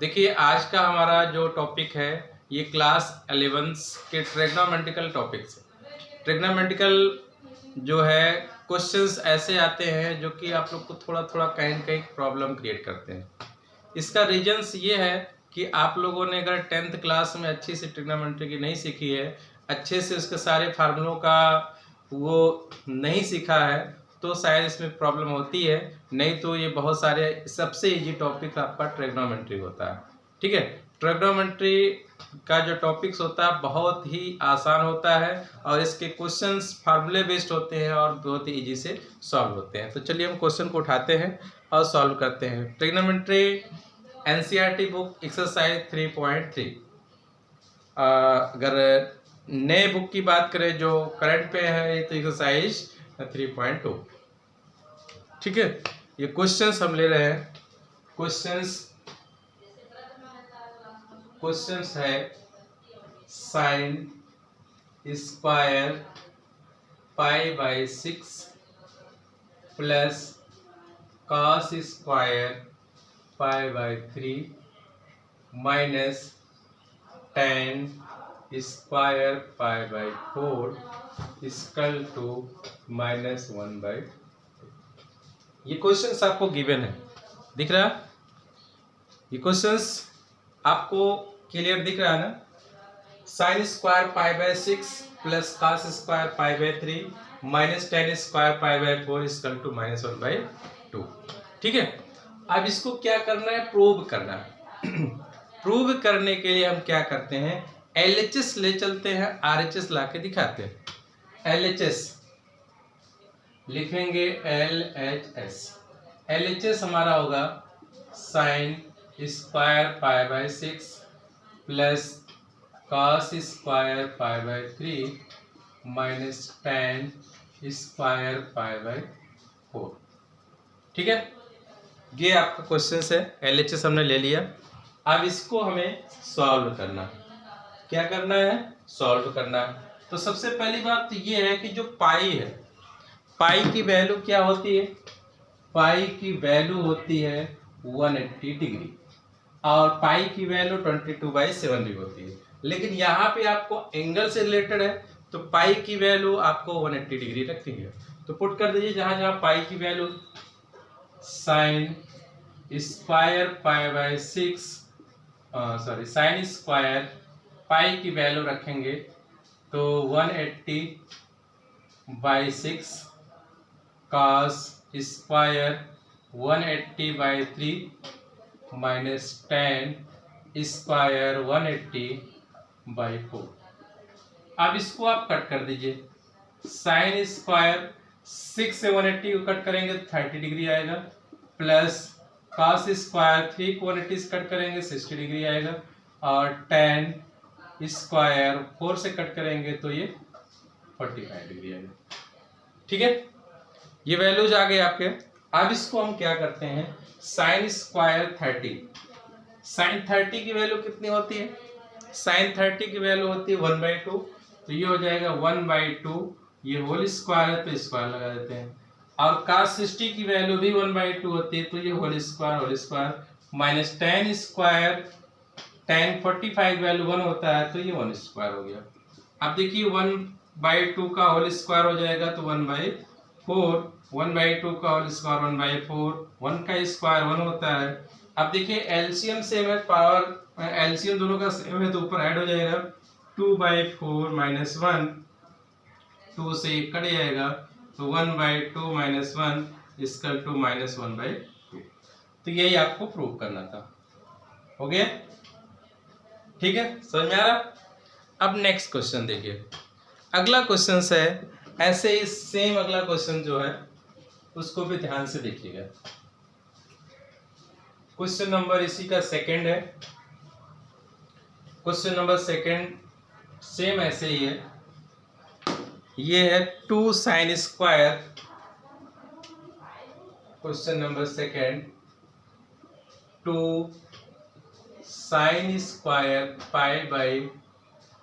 देखिए आज का हमारा जो टॉपिक है ये क्लास 11 के ट्रिग्नोमेट्रिकल टॉपिक्स। ट्रिग्नोमेट्रिकल जो है क्वेश्चंस ऐसे आते हैं जो कि आप लोग को थोड़ा थोड़ा कहीं न कहीं प्रॉब्लम क्रिएट करते हैं। इसका रीजंस ये है कि आप लोगों ने अगर 10th क्लास में अच्छी से ट्रिग्नोमेट्री की नहीं सीखी है, अच्छे से उसके सारे फार्मूलों का वो नहीं सीखा है, तो शायद इसमें प्रॉब्लम होती है। नहीं तो ये बहुत सारे सबसे इजी टॉपिक आपका ट्रिग्नोमेट्री होता है। ठीक है, ट्रिग्नोमेट्री का जो टॉपिक्स होता है बहुत ही आसान होता है और इसके क्वेश्चंस फार्मूले बेस्ड होते हैं और बहुत ही इजी से सॉल्व होते हैं। तो चलिए हम क्वेश्चन को उठाते हैं और सॉल्व करते हैं। Trigonometry NCERT book exercise 3.3। अगर नए बुक की बात करें जो करंट पे है तो एक्सरसाइज 3.2। ठीक है, ये क्वेश्चंस हम ले रहे हैं। क्वेश्चंस है sine square pi by 6 plus cos square pi by 3 minus ten square pi by 4 equal to -1/2। ये क्वेश्चंस आपको गिवन है, दिख रहा? ये क्वेश्चंस आपको क्लियर दिख रहा है ना? Sine square pi by 6 plus cos square pi by 3 minus ten square pi by 4 equal to -1/2। ठीक है, अब इसको क्या करना है? प्रूव करना है। प्रूव करने के लिए हम क्या करते हैं? LHS ले चलते हैं, RHS ला के दिखाते हैं। LHS लिखेंगे LHS हमारा होगा sign square pi by 6 plus cos square pi by 3 minus ten square pi by 4। ठीक है, ये आपका क्वेश्चन है। LHS हमने ले लिया। अब इसको हमें सॉल्व करना है। क्या करना है? सॉल्व करना है। तो सबसे पहली बात तो ये है कि जो पाई है, पाई की वैल्यू क्या होती है? पाई की वैल्यू होती है 180 डिग्री और पाई की वैल्यू 22/7 भी होती है। लेकिन यहाँ पे आपको एंगल से रिलेटेड है तो पाई की वैल्यू आपको 180 डिग्री रखनी है। तो पुट कर दीजिए जहाँ जहाँ पाई की value sign square pi by 6 sign square पाई की वैल्यू रखेंगे तो 180/6 cos square 180/3 minus ten square 180/4। अब इसको आप कट कर दीजिए। साइन स्क्वायर 6 से 180 को कट करेंगे तो 30 डिग्री आएगा, प्लस कॉस स्क्वायर 3 को 180 से कट करेंगे 60 डिग्री आएगा, और टेन स्क्वायर 4 से कट करेंगे तो ये 45 डिग्री आएगा। ठीक है, ये वैल्यूज आ गए आपके। अब इसको हम क्या करते हैं? साइन स्क्वायर 30, साइन 30 की वैल्यू कितनी होती है? साइन 30 की वैल्यू होती है 1/2, तो ये हो जाएगा 1/2। ये होल स्क्वायर है तो स्क्वायर लगा देते हैं। और cos 60 की वैल्यू भी 1/2 होती है तो ये whole square minus ten square, ten 45 value 1 होता है तो ये 1 स्क्वायर हो गया। अब देखिए 1/2 का होल स्क्वायर हो जाएगा तो 1/4, 1/2 का होल स्क्वायर 1/4, 1 का स्क्वायर 1 होता है। अब देखिए एलसीएम सेम है, पावर एलसीएम दोनों का सेम है तो ऊपर ऐड हो जाएगा 2/4 माइनस 1, 2 से कट जाएगा तो 1/2 माइनस 1 इक्वल टू -1/2। तो यही आपको प्रूव करना था। हो गया? ठीक है, समझ में आ रहा? अब नेक्स्ट क्वेश्चन देखिए। अगला क्वेश्चन है ऐसे ही सेम अगला क्वेश्चन जो है उसको भी ध्यान से देखिएगा। क्वेश्चन नंबर इसी का सेकंड है। क्वेश्चन नंबर सेकंड सेम ऐसे ही है। ये है 2 sine square. Question number second 2 sine square pi by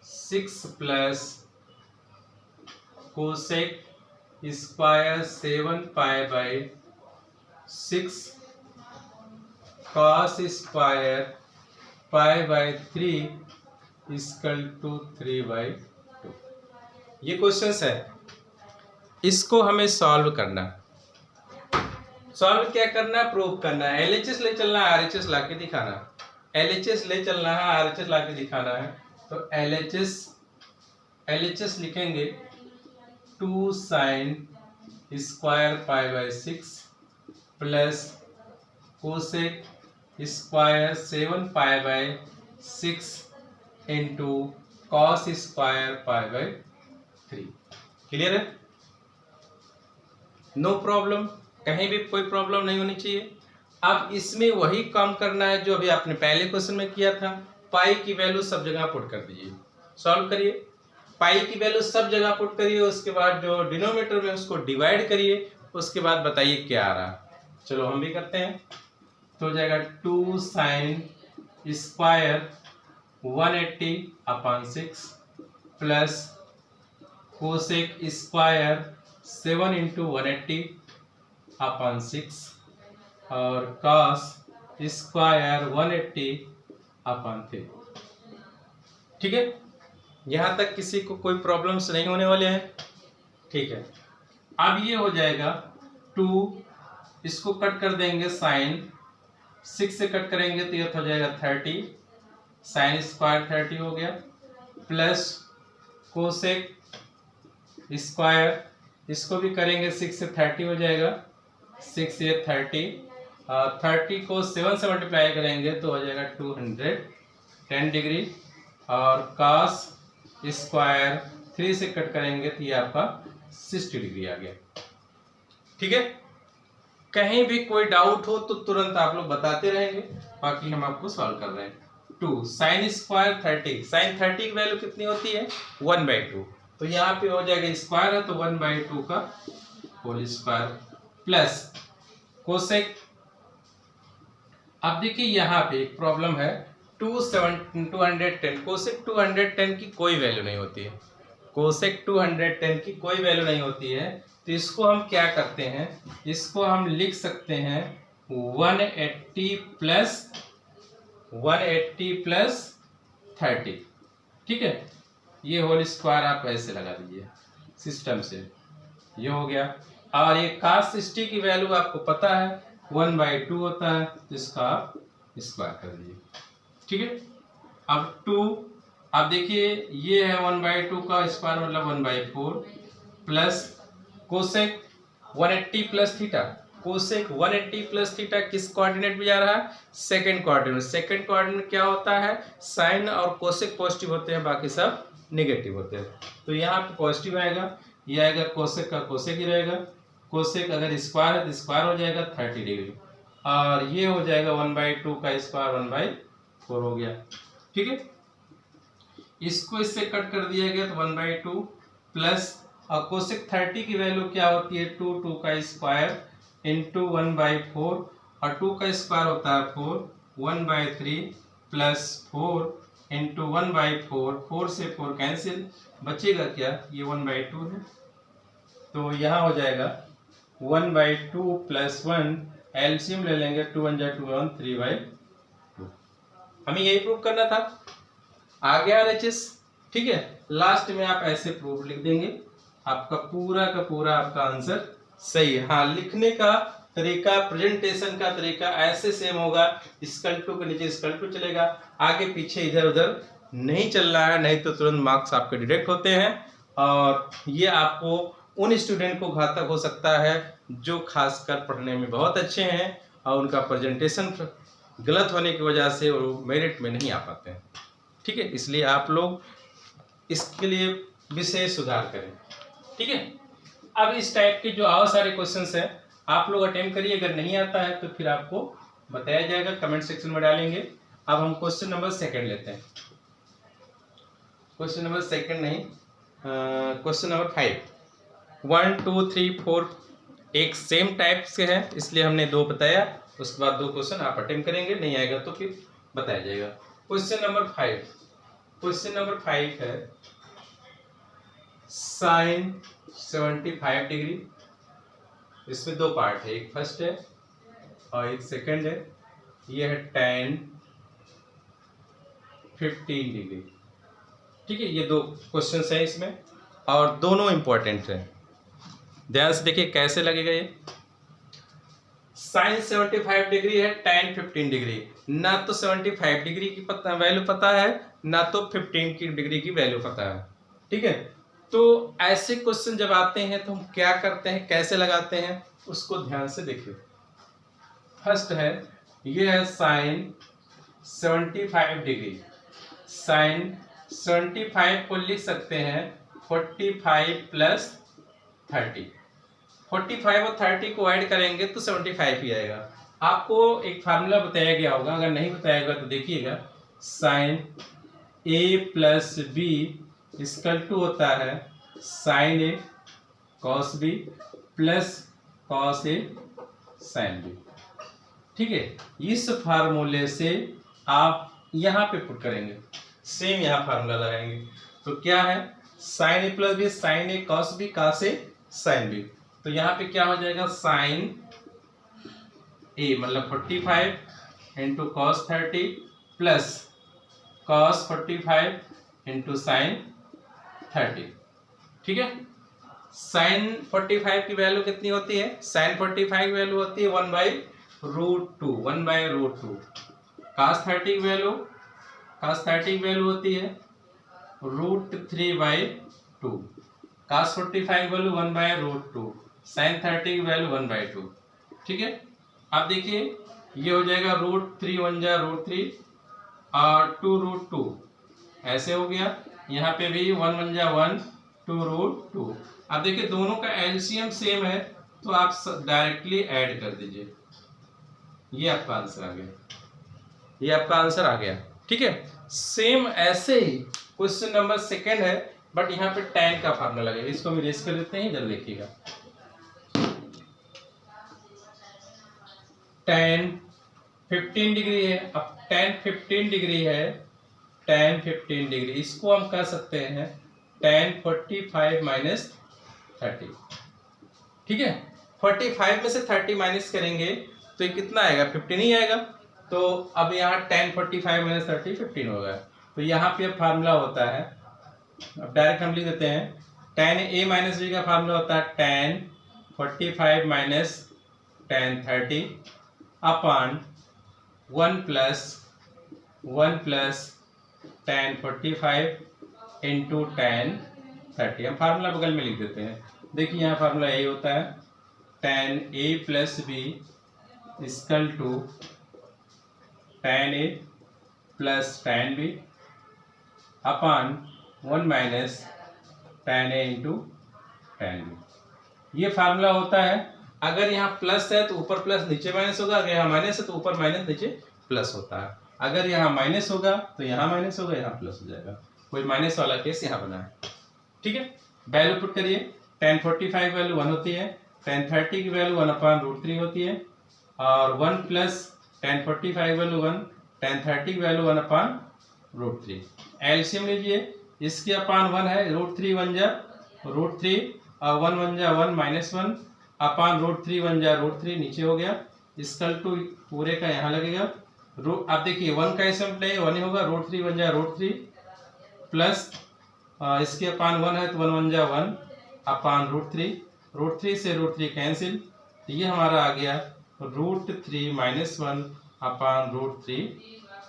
6 plus cosec square 7 pi by 6 cos square π/3 equal to 3/2। ये क्वेश्चन है, इसको हमें सॉल्व करना। सॉल्व क्या करना, प्रूव करना है। एलएचएस ले चलना है, आरएचएस ला के दिखाना। एलएचएस ले चलना है, आरएचएस ला के दिखाना है। तो एलएचएस लिखेंगे 2 sin square π/6 plus cosec square 7 π/6 into cos square π/3। Clear है? नो प्रॉब्लम, कहीं भी कोई प्रॉब्लम नहीं होनी चाहिए। अब इसमें वही काम करना है जो अभी आपने पहले क्वेश्चन में किया था। पाई की वैल्यू सब जगह पुट कर दीजिए, सॉल्व करिए। पाई की वैल्यू सब जगह पुट करिए, उसके बाद जो डिनोमिनेटर में उसको डिवाइड करिए, उसके बाद बताइए क्या आ रहा। चलो हम भी करते हैं। तो हो जाएगा 2 sin square 180/6 plus cosec square 7 into 180/6 और कॉस स्क्वायर 180/3। ठीक है, यहाँ तक किसी को कोई प्रॉब्लम्स नहीं होने वाले हैं। ठीक है, अब ये हो जाएगा 2, इसको कट कर देंगे, साइन 6 से कट करेंगे तो ये हो जाएगा 30, साइन स्क्वायर 30 हो गया, प्लस कोसेक स्क्वायर, इसको भी करेंगे 6 से 30 हो जाएगा, 6 से 30, 30 को 7 से मल्टीप्लाई करेंगे तो हो जाएगा 210 डिग्री, और कॉस स्क्वायर 3 से कट करेंगे तो ये आपका 60 डिग्री आ गया। ठीक है, कहीं भी कोई डाउट हो तो तुरंत आप लोग बताते रहेंगे, बाकी हम आपको सॉल्व कर रहे हैं। 2 साइन स्क्वायर 30, साइन 30 की वैल्यू कितनी होती है 1/2, तो यहाँ पे हो जाएगा स्क्वायर है तो 1/2 का होल स्क्वायर, प्लस कोसेक। अब देखिए यहाँ पे एक प्रॉब्लम है, 210, कोसेक 210 की कोई वैल्यू नहीं होती है, कोसेक 210 की कोई वैल्यू नहीं होती है। तो इसको हम क्या करते हैं, इसको हम लिख सकते हैं 180 प्लस 30। ठीक है, ये होल स्क्वायर आप ऐसे लगा दीजिए सिस्टम से, ये हो गया। और ये cos 60 की वैल्यू आपको पता है 1/2 होता है, तो इसका आप स्क्वायर कर दीजिए। ठीक है, अब 2, अब देखिए ये है 1/2 का स्क्वायर मतलब 1/4, plus cosec 180 plus theta, cosec 180 plus theta किस कोऑर्डिनेट में जा रहा है, सेकंड कोऑर्डिनेट। सेकंड कोऑर्डिनेट क्या होता है, साइन और कोसेक पॉजिटिव होते हैं, बाकी सब नेगेटिव होते हैं। तो यहाँ पे पॉजिटिव आएगा, ये आएगा कोसेक का कोसेक ही रहेगा, कोसेक अगर स्क्वायर है तो स्क्वायर हो जाएगा 30 डिग्री, और ये हो जाएगा 1/2 का स्क्वायर 1/4 हो गया। ठीक है, इसको इससे कट कर दिया गया तो 1/2 प्लस, और कोसेक 30 की वैल्यू क्या होती है 2 का स्क्वायर इंटू 1/4, और 2 का स्क्वायर होता है 4, 1/3 प्लस 4 इंटू 1/4, 4 से 4 कैंसिल, बचेगा क्या, ये 1/2 है, तो यहाँ हो जाएगा 1/2 प्लस 1, एलसीएम ले लेंगे, 2 1 2 1 3/2। हमें यही प्रूव करना था, आ गया आरएचएस। ठीक है, लास्ट में आप ऐसे प्रूफ लिख देंगे, आपका पूरा का पूरा आपका आंसर सही है। हाँ, लिखने का तरीका, प्रेजेंटेशन का तरीका ऐसे सेम होगा, स्केल 2 के नीचे स्केल 2 चलेगा, आगे पीछे इधर उधर नहीं चल रहा है, नहीं तो तुरंत मार्क्स आपके डिडक्ट होते हैं, और ये आपको उन स्टूडेंट को घातक हो सकता है जो खासकर पढ़ने में बहुत अच्छे हैं और उनका प्रेजेंटेशन गलत होने की वजह से वो मेरिट में नहीं आ पाते हैं। ठीक है, इसलिए आप लोग इसके लिए विशेष सुधार करें। ठीक है, अब इस टाइप के जो और सारे क्वेश्चंस हैं आप लोग अटेम्प्ट करिए, अगर नहीं आता है तो फिर आपको बताया जाएगा, कमेंट सेक्शन में डालेंगे। अब हम क्वेश्चन नंबर 2 लेते हैं, क्वेश्चन नंबर 2 नहीं, क्वेश्चन नंबर 5, 1 2 3 4 एक सेम टाइप से है, इसलिए हमने 2 बताया, उसके बाद 2 क्वेश्चन आप अटेम्प्ट करेंगे, नहीं आएगा तो फिर बताया जाएगा। क्वेश्चन नंबर 5, क्वेश्चन नंबर 5 है साइन 75 डिग्री, इसमें 2 पार्ट है, एक फर्स्ट है और एक सेकंड है। ये है tan 15 डिग्री। ठीक है, ये 2 क्वेश्चन हैं इसमें और दोनों इंपॉर्टेंट हैं। ध्यान से देखिए कैसे लगेगा ये। साइन 75 डिग्री है, tan 15 डिग्री। ना तो 75 डिग्री की वैल्यू पता है, ना तो 15 की डिग्री की वैल्यू पता है। ठीक है, तो ऐसे क्वेश्चन जब आते हैं तो हम क्या करते हैं, कैसे लगाते हैं, उसको ध्यान से देखिए। फर्स्ट है, ये है साइन 75 डिग्री। साइन 75 को लिख सकते हैं 45 प्लस 30। 45 और 30 को ऐड करेंगे तो 75 ही आएगा। आपको एक फार्मूला बताया गया होगा, अगर नहीं बताया गया तो देखिएगा। Sine A plus B equal to होता है sine A cos B plus cos A sine B. ठीक है, इस फार्मूले से आप यहाँ पे पुट करेंगे, सेम यहाँ फार्मूला लगाएंगे। तो क्या है, sine A plus B sign A cos B cos A sine B. तो यहाँ पे क्या हो जाएगा, साइन ए मतलब 45 into cos 30 plus cos 45 into sine 30। ठीक है, साइन 45 की वैल्यू कितनी होती है, साइन 45 की वैल्यू होती है 1/√2, 1/√2। कॉस 30 की वैल्यू होती है √3/2। cos 45 की वैल्यू 1/√2, sin 30 की वैल्यू 1/2। ठीक है, अब देखिए ये हो जाएगा √3 1 जा √3 और 2√2 ऐसे हो गया। यहाँ पे भी 1 1 जा 1 2√2। अब देखिए दोनों का एलसीएम सेम है तो आप डायरेक्टली ऐड कर दीजिए, ये आपका आंसर आ गया, ये आपका आंसर आ गया। ठीक है, सेम ऐसे ही क्वेश्चन नंबर 2 है, बट यहाँ पे tan का फार्मूला लगेगा। इसको भी रेस कर देते हैं, जल्द देखिएगा। tan 15 डिग्री है। अब tan 15 डिग्री है, tan 15 डिग्री इसको हम कह सकते हैं tan 45 माइनस 30। ठीक है, 45 में से 30 माइनस करेंगे तो ये कितना आएगा, 15 ही आएगा। तो अब यहाँ tan 45 माइनस 30 15 होगा। तो यहाँ पे फार्मूला होता है, अब डायरेक्ट हम लिख देते हैं, tan a माइनस b का फार्मूला होता है tan 45 minus tan 30 upon 1 plus tan 45 into tan 30। हम फार्मूला बगल में लिख देते हैं। देखिए यहाँ फार्मूला यही होता है, tan a plus B equal to tan a प्लस tan b upon 1 minus tan a into tan b। ये फार्मूला होता है। अगर यहाँ प्लस है तो ऊपर प्लस नीचे माइनस होगा, अगर यहाँ माइनस है तो ऊपर माइनस नीचे प्लस होता है। अगर यहाँ माइनस होगा तो यहाँ माइनस होगा, यहाँ प्लस हो जाएगा। कोई माइनस वाला केस यहाँ बना है। ठीक है, वैल्यू पुट करिए। tan 45 वैल्यू 1 होती है, tan 30 की वैल्यू 1/√3 होती है और 1 प्लस tan 45 वैल्यू 1, tan 30 की वैल्यू 1/√3। एलसीएम लीजिए, इसके अपान 1 है, √3 1 जा √3 और 1 1 जा 1 माइनस 1 अपान √3 1 जा √3 नीचे हो गया, इक्वल टू पूरे का यहाँ लगेगा। अब देखिए 1 का सिंपल 1 ही होगा, √3 1 जा √3 प्लस इसके अपान 1 है तो 1 1 जा 1 अपान √3 से √3 कैंसिल, तो ये हमारा आ गया √3 माइनस 1 अपान √3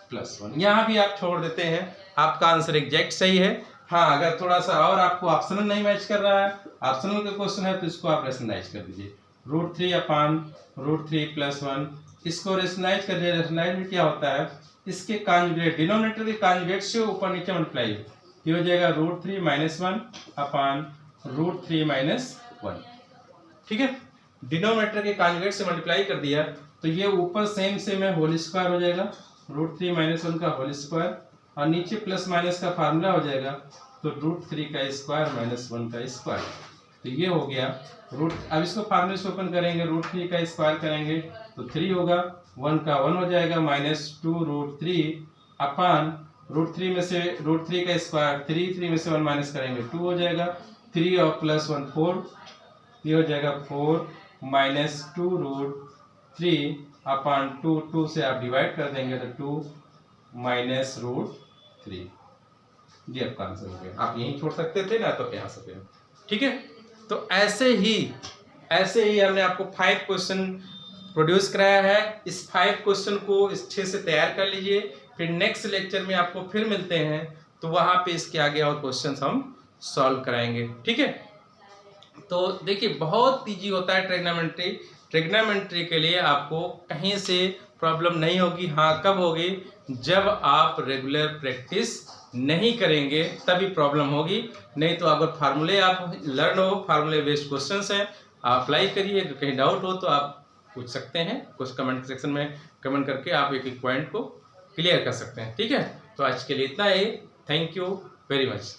प्लस 1। यहाँ भी आप छोड़ देते हैं, आपका आंसर एग्जैक्ट सही है। हाँ, अगर थोड़ा सा और आपको ऑप्शनल नहीं मैच कर रहा है, ऑप्शनल का क्वेश्चन है तो इसको आप रेशनलाइज कर दीजिए, √3 अपान √3 प्लस 1। इसको रेशनलाइज कर दिया। रेशनलाइज में क्या होता है, इसके कॉन्जुगेट, डिनोमिनेटर के कॉन्जुगेट से ऊपर नीचे मल्टीप्लाई, ये हो जाएगा √3 माइनस 1 अपान √3 माइनस 1। ठीक है, डिनोमिनेटर के कॉन्जुगेट से मल्टीप्लाई कर दिया तो ये ऊपर सेम सेम है, होल स्क्वायर हो जाएगा, √3 माइनस 1 का होल स्क्वायर और नीचे प्लस माइनस का फार्मूला हो जाएगा तो √3 का स्क्वायर माइनस 1 का स्क्वायर। तो ये हो गया अब इसको फार्मूले से ओपन करेंगे, √3 का स्क्वायर करेंगे तो 3 होगा, 1 का 1 हो जाएगा माइनस 2√3 अपान √3 में से √3 का स्क्वायर 3 में से 1 माइनस करेंगे 2 हो जाएगा, 3 और प्लस 1 4, ये हो जाएगा 4 माइनस 2√3 अपान 2 से आप डिवाइड कर देंगे तो 2 माइनस √3 3। ये आपका आंसर हो गया। आप यहीं छोड़ सकते थे ना, तो यहाँ से पे। ठीक है, तो ऐसे ही हमने आपको 5 क्वेश्चन प्रोड्यूस कराया है। इस 5 क्वेश्चन को अच्छे से तैयार कर लीजिए, फिर नेक्स्ट लेक्चर में आपको फिर मिलते हैं, तो वहाँ पे इसके आगे और क्वेश्चंस हम सॉल्व कराएंगे। ठीक है, तो देखिए बहुत इजी होता है ट्रिग्नोमेट्री। ट्रिग्नोमेट्री के लिए आपको कहीं से प्रॉब्लम नहीं होगी। हाँ, कब होगी? जब आप रेगुलर प्रैक्टिस नहीं करेंगे तभी प्रॉब्लम होगी। नहीं तो अगर फार्मूले आप लर्न हो, फार्मूले बेस्ड क्वेश्चंस हैं, आप अप्लाई करिए। कहीं डाउट हो तो आप पूछ सकते हैं, कुछ कमेंट सेक्शन में कमेंट करके आप एक एक पॉइंट को क्लियर कर सकते हैं। ठीक है, तो आज के लिए इतना ही। Thank you very much.